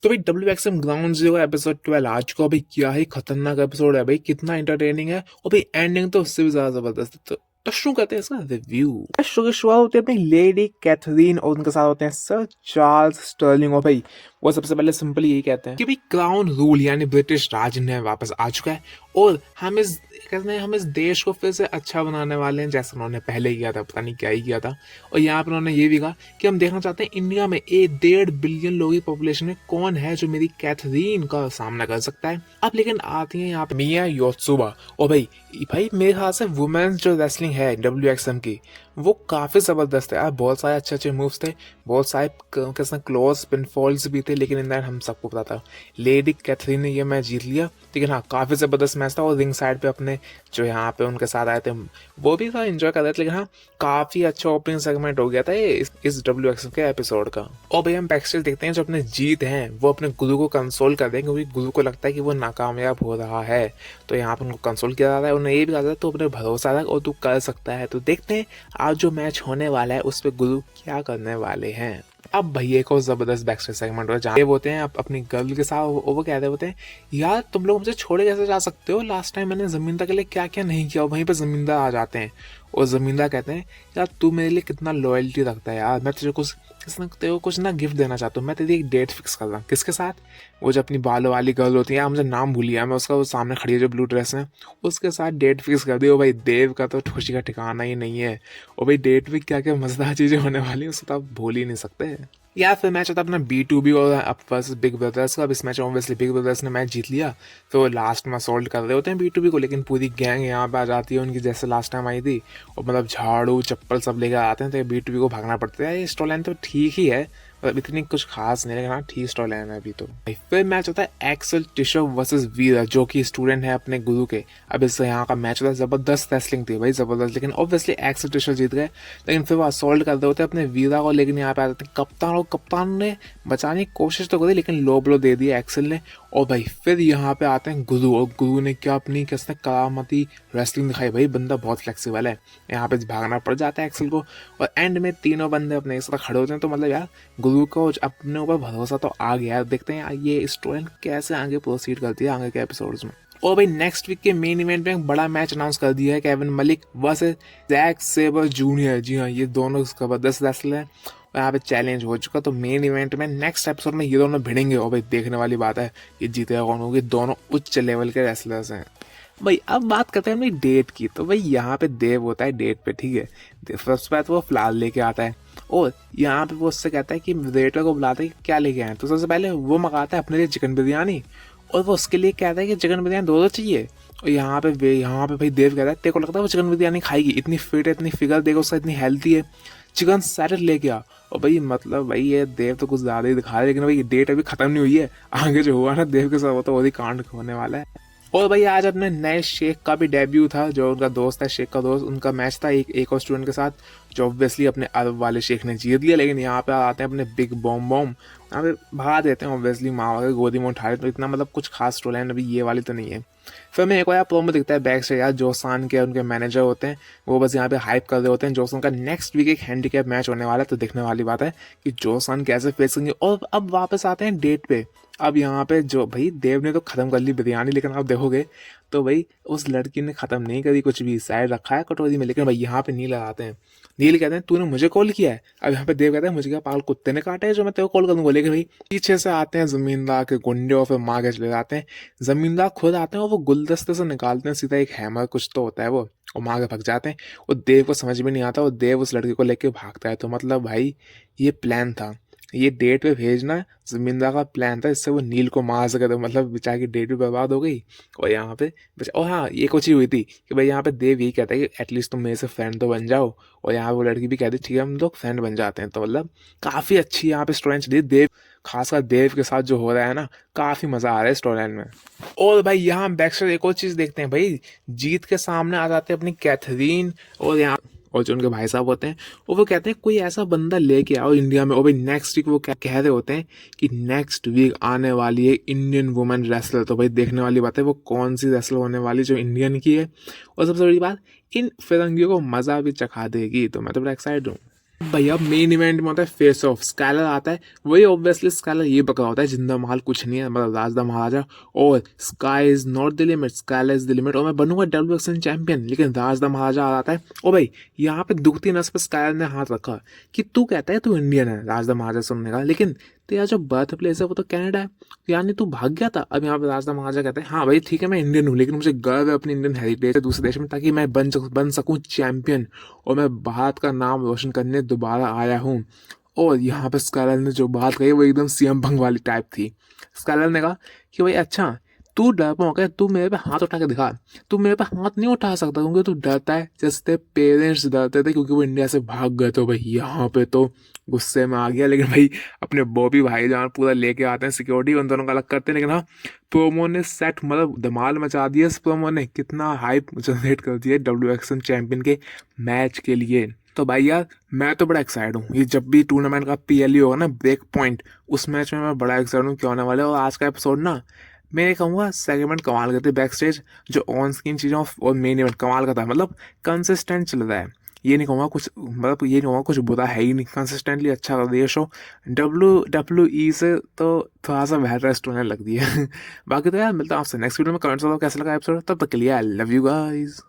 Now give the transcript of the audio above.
तो भाई WXM ground zero का एपिसोड 12 आज को भाई क्या ही खतरनाक एपिसोड है भाई, कितना एंटरटेनिंग है और भाई एंडिंग तो उससे भी ज्यादा जबरदस्त है। तो शुरू करते हैं इसका रिव्यू। शुरू की शुरुआत होती है अपनी लेडी कैथरीन और उनके साथ होते हैं सर चार्ल्स स्टर्लिंग। और भाई वो सबसे पहले सिंपल यही कहते हैं कि भाई क्राउन रूल यानी ब्रिटिश राज ने वापस आ चुका है और हम इस देश को फिर से अच्छा बनाने वाले हैं, जैसा उन्होंने पहले किया था, पता नहीं क्या ही किया था। और यहाँ पर उन्होंने ये भी कहा कि हम देखना चाहते हैं इंडिया में 1.5 बिलियन लोगों की पॉपुलेशन में कौन है जो मेरी कैथरीन का सामना कर सकता है। अब लेकिन आती है यहाँ पे मिया योत्सुबा। और भाई भाई मेरे ख्याल से वुमेन्स जो रेसलिंग है WXM की वो काफी जबरदस्त है यार। बहुत सारे अच्छे अच्छे मूव्स थे, बहुत सारे क्लोज पिनफॉल्स भी थे, लेकिन इन द एंड हम सबको पता था लेडी कैथरीन ने ये मैच जीत लिया। लेकिन हाँ, काफी जबरदस्त मैच था और रिंग साइड पे अपने जो यहाँ पे उनके साथ आए थे वो भी था एंजॉय कर रहे थे। लेकिन हाँ, काफी अच्छा ओपनिंग सेगमेंट हो गया था ये इस WXM के एपिसोड का। और भाई हम बैकस्टेज देखते हैं जो अपने जीत हैं वो अपने गुरु को कंसोल कर दें, क्योंकि गुरु को लगता है कि वो नाकामयाब हो रहा है। तो यहाँ पर उनको कंसोल किया जाता है, उन्हें ये भी कहा जाता है तो अपने भरोसा रख और तू कर सकता है। तो देखते हैं आज जो मैच होने वाला है उस पर गुरु क्या करने वाले हैं। अब भैया को जबरदस्त बैकस्टेज सेगमेंट हो जहाँ होते हैं अपनी गर्ल के साथ, वो कहते होते हैं यार तुम लोग मुझे छोड़े कैसे जा सकते हो, लास्ट टाइम मैंने जमींदार के लिए क्या क्या नहीं किया। वहीं पे जमींदार आ जाते हैं और जमींदार कहते हैं यार तू मेरे लिए कितना लॉयल्टी रखता है यार, मैं तुझे कुछ ना गिफ्ट देना चाहता हूँ, मैं तेरी एक डेट फिक्स कर रहा हूँ। किसके साथ? वो जो अपनी बालों वाली गर्ल होती है यार, मुझे नाम भूल गया मैं उसका, वो सामने खड़ी है जो ब्लू ड्रेस में, उसके साथ डेट फिक्स कर दी। और भाई देव का तो खुशी का ठिकाना ही नहीं है। और भाई डेट में क्या क्या मजेदार चीजें होने वाली है उसको तो आप भूल ही नहीं सकते। या फिर मैच होता अपना B2B और वर्सेस बिग ब्रदर्स का। अब इस मैच में ऑब्वियसली बिग ब्रदर्स ने मैच जीत लिया, तो लास्ट में असॉल्ट कर रहे होते हैं B2B को, लेकिन पूरी गैंग यहाँ पे आ जाती है उनकी, जैसे लास्ट टाइम आई थी। और मतलब झाड़ू चप्पल सब लेकर आते हैं, तो B2B को भागना पड़ता है। ये स्टोरी लाइन तो ठीक ही है, मतलब इतनी कुछ खास नहीं, लेकिन हाँ ठीक स्टोरी लाइन है अभी तो। फिर मैच होता है एक्सेल टिशर वर्सेस वीरा, जो कि स्टूडेंट है अपने गुरु के। अब इस यहाँ का मैच होता है, जबरदस्त रेसलिंग थी भाई, जबरदस्त। लेकिन ऑब्वियसली एक्सेल टिशर जीत गए, लेकिन फिर वो असॉल्ट कर रहे होते हैं अपने वीरा को। लेकिन यहाँ पे आ जाते हैं कप्तान, और कप्तान ने बचाने की कोशिश तो करी लेकिन लो ब्लो दे दिया एक्सेल ने। और भाई फिर यहाँ पे आते हैं गुरु, और गुरु ने क्या अपनी किसने करामती रेसलिंग दिखाई भाई, बंदा बहुत फ्लेक्सिबल है। यहाँ पे भागना पड़ जाता है एक्सेल को, और एंड में तीनों बंदे अपने एक साथ खड़े होते हैं। तो मतलब यार गुरु को अपने ऊपर भरोसा तो आ गया। देखते हैं ये स्टोरी कैसे आगे प्रोसीड करती है आगे के एपिसोड्स में। और भाई नेक्स्ट वीक के मेन इवेंट में एक बड़ा मैच अनाउंस कर दिया है, Kevin Malik versus Zack Sabre junior. जी हाँ, ये दोनों जबरदस्त रेसलर हैं और यहाँ पे चैलेंज हो चुका। तो मेन इवेंट में नेक्स्ट एपिसोड में ये दोनों भिड़ेंगे और भाई देखने वाली बात है ये जीतेगा कौन होगी। दोनों उच्च लेवल के रेसलर्स हैं भाई। अब बात करते हैं अपनी डेट की। तो भाई यहाँ पे देव होता है डेट पे, ठीक है। फर्स्ट बात वो फ्लाल लेके आता है और यहाँ पे वो उससे कहता है कि वेटर को बुलाता है कि क्या लेके आए। तो सबसे पहले वो मंगाता है अपने लिए चिकन बिरयानी, और वो उसके लिए कहता है कि चिकन बिरयानी दो चाहिए। और यहाँ पे भाई देव कहता है तेरे को लगता है वो चिकन बिरयानी खाएगी, इतनी फिट है, इतनी फिगर देखो उसका, इतनी हेल्थी है, चिकन सैलेड लेके आ। और भाई मतलब भाई ये देव तो कुछ ज़्यादा ही दिखा रहा है, लेकिन भाई डेट अभी खत्म नहीं हुई है, आगे जो हुआ ना देव के साथ वो तो और ही कांड होने वाला है। और भाई आज अपने नए शेख का भी डेब्यू था, जो उनका दोस्त है शेख का दोस्त, उनका मैच था एक और स्टूडेंट के साथ, जो ऑब्वियसली अपने अरब वाले शेख ने जीत लिया। लेकिन यहाँ पे आते हैं अपने बिग बॉम यहाँ पे भगा देते हैं ऑब्वियसली, माँ वगैरह गोदी में उठा रहे। तो इतना मतलब कुछ खास स्टोरी लाइन अभी ये वाली तो नहीं है। फिर मैं एक बार प्रोमो दिखता है बैक से यार, जोसान के उनके मैनेजर होते हैं, वो बस यहाँ पे हाइप कर रहे होते हैं जोसान का नेक्स्ट वीक एक हैंडीकैप मैच होने वाला है। तो देखने वाली बात है कि जोसान कैसे फेस करेंगे। और अब वापस आते हैं डेट पे। अब यहाँ पे जो भाई देव ने तो खत्म कर ली बिरयानी, लेकिन आप देखोगे तो भाई उस लड़की ने खत्म नहीं करी कुछ भी, साइड रखा है कटोरी में। लेकिन भाई यहाँ पे नील आते हैं, नील कहते हैं तूने मुझे कॉल किया है। अब यहाँ पे देव कहते हैं मुझे क्या पागल कुत्ते ने काटा है जो मैं तेरे को कॉल करूंगा। लेकिन भाई पीछे से आते हैं जमींदार के गुंडे और फिर मार के चले जाते हैं। जमींदार खुद आते हैं और वो गुलदस्ते से निकालते हैं सीधा एक हैमर कुछ तो होता है वो, और मार के भाग जाते हैं। और देव को समझ में नहीं आता और देव उस लड़की को लेके भागता है। तो मतलब भाई ये प्लान था, ये डेट पे भेजना जमींदार का प्लान था, इससे वो नील को मार सके। तो मतलब बेचारे की डेट भी बर्बाद हो गई। और यहाँ पे और हाँ ये कुछ ही हुई थी कि भाई यहाँ पे देव यही कहता है कि एटलीस्ट तुम मेरे से फ्रेंड तो बन जाओ। और यहाँ वो लड़की भी कहती ठीक है हम लोग फ्रेंड बन जाते हैं। तो मतलब काफ़ी अच्छी यहाँ पे स्टोरी लाइन चली देव, खासकर देव के साथ जो हो रहा है ना, काफ़ी मज़ा आ रहा है स्टोरी लाइन में। और भाई यहाँ बैकस्टेज एक और चीज़ देखते हैं भाई, जीत के सामने आ जाते हैं अपनी कैथरीन और यहाँ और जो उनके भाई साहब होते हैं, और वो कहते हैं कोई ऐसा बंदा लेके आओ इंडिया में। और भाई नेक्स्ट वीक वो क्या कह रहे होते हैं कि नेक्स्ट वीक आने वाली है इंडियन वुमेन रेसलर। तो भाई देखने वाली बात है वो कौन सी रेसलर होने वाली जो इंडियन की है, और सबसे बड़ी बात इन फिरंगियों को मज़ा भी चखा देगी। तो मैं तो बड़ा एक्साइटेड हूँ। भैया मेन इवेंट में होता है फेस ऑफ, स्काइलर आता है। वही ऑब्वियसली स्काइलर ये बका होता है जिंदा महल कुछ नहीं है, मतलब राज द महाराजा। और sky is not the limit, Skyler is the limit. और मैं बनूंगा WXN चैंपियन, लेकिन राज द महाराजा आ आता है। ओ भाई यहाँ पे दुखती नस पे स्काइलर ने हाथ रखा कि तू कहता है तू इंडियन है, राज द महाराजा सुनने का, लेकिन तेरा जो बर्थ प्लेस है वो तो कनाडा है, यानी तू भाग गया था। अब यहाँ पे राज द महाराजा कहते हैं हाँ भाई ठीक है मैं इंडियन हूँ, लेकिन मुझे गर्व है अपनी इंडियन हेरिटेज है दूसरे देश में, ताकि मैं बन सकूँ चैंपियन, और मैं भारत का नाम रोशन करने दोबारा आया हूँ। और यहाँ पे स्काइलर ने जो बात कही वो एकदम CM भंग वाली टाइप थी। स्काइलर ने कहा कि भाई अच्छा तू डरपोक है, तू मेरे पे हाथ उठा के दिखा। तू मेरे पे हाथ नहीं उठा सकता क्योंकि तू डरता है, जैसे तेरे पेरेंट्स डरते थे क्योंकि वो इंडिया से भाग गए। तो भाई यहाँ पे तो गुस्से में आ गया, लेकिन भाई अपने बॉबी भाईजान पूरा लेके आते हैं, सिक्योरिटी उन दोनों का अलग करते हैं। लेकिन हाँ प्रोमो ने सेट मतलब धमाल मचा दिया। इस प्रोमो ने कितना हाइप जनरेट कर दिया WXN चैंपियन के मैच के लिए। तो भाई यार मैं तो बड़ा एक्साइटेड हूँ, ये जब भी टूर्नामेंट का PLE होगा ना ब्रेक पॉइंट, उस मैच में मैं बड़ा एक्साइटेड हूँ क्या होने वाला है। और आज का एपिसोड ना मैं ये कहूँगा सेगमेंट कमाल करते बैक स्टेज, जो ऑन स्क्रीन चीज़ें और मेन इवेंट कमाल का था, मतलब कंसिस्टेंट चल रहा है। ये नहीं कहूँगा कुछ, मतलब ये नहीं कहूँगा कुछ बुरा है ही नहीं, कंसिस्टेंटली अच्छा कर दिया शो। WWE से तो थोड़ा सा बेहतर रेस्ट होने लग दिया। बाकी तो यार मिलता हूँ आपसे नेक्स्ट वीडियो में, कमेंट्स बताओ कैसा लगा एपिसोड, तब तक के लिए आई लव यू गाइस।